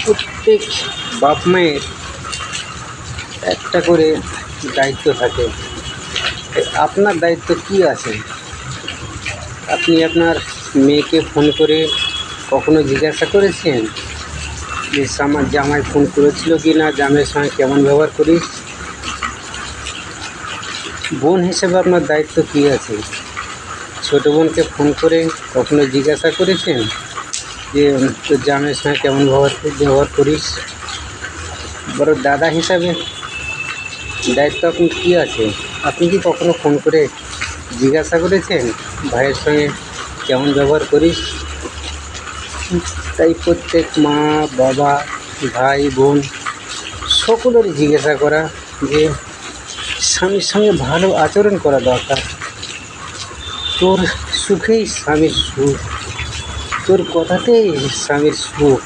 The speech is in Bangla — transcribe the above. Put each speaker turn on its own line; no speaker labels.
প্রত্যেক বাপ মায়ের একটা করে দায়িত্ব থাকে। আপনার দায়িত্ব কি আছে? আপনি আপনার মেয়েকে ফোন করে কখনো জিজ্ঞাসা করেছেন যে আমার জামাই ফোন করেছিল কি না, জামাইয়ের সঙ্গে কেমন ব্যবহার করিস? বোন হিসেবে আপনার দায়িত্ব কি আছে? ছোটো বোনকে ফোন করে কখনো জিজ্ঞাসা করেছেন যে তোর জামাইয়ের সঙ্গে কেমন ব্যবহার করিস? বড় দাদা হিসাবে দায়িত্ব আপনার কী আছে? আপনি কি কখনো ফোন করে জিজ্ঞাসা করেছেন ভাইয়ের সঙ্গে কেমন ব্যবহার করিস? তাই প্রত্যেক মা, বাবা, ভাই, বোন সকলেরই জিজ্ঞাসা করা যে স্বামীর সঙ্গে ভালো আচরণ করা দরকার। তোর সুখেই স্বামীর সুখ, তোর কথাতেই স্বামীর সুখ।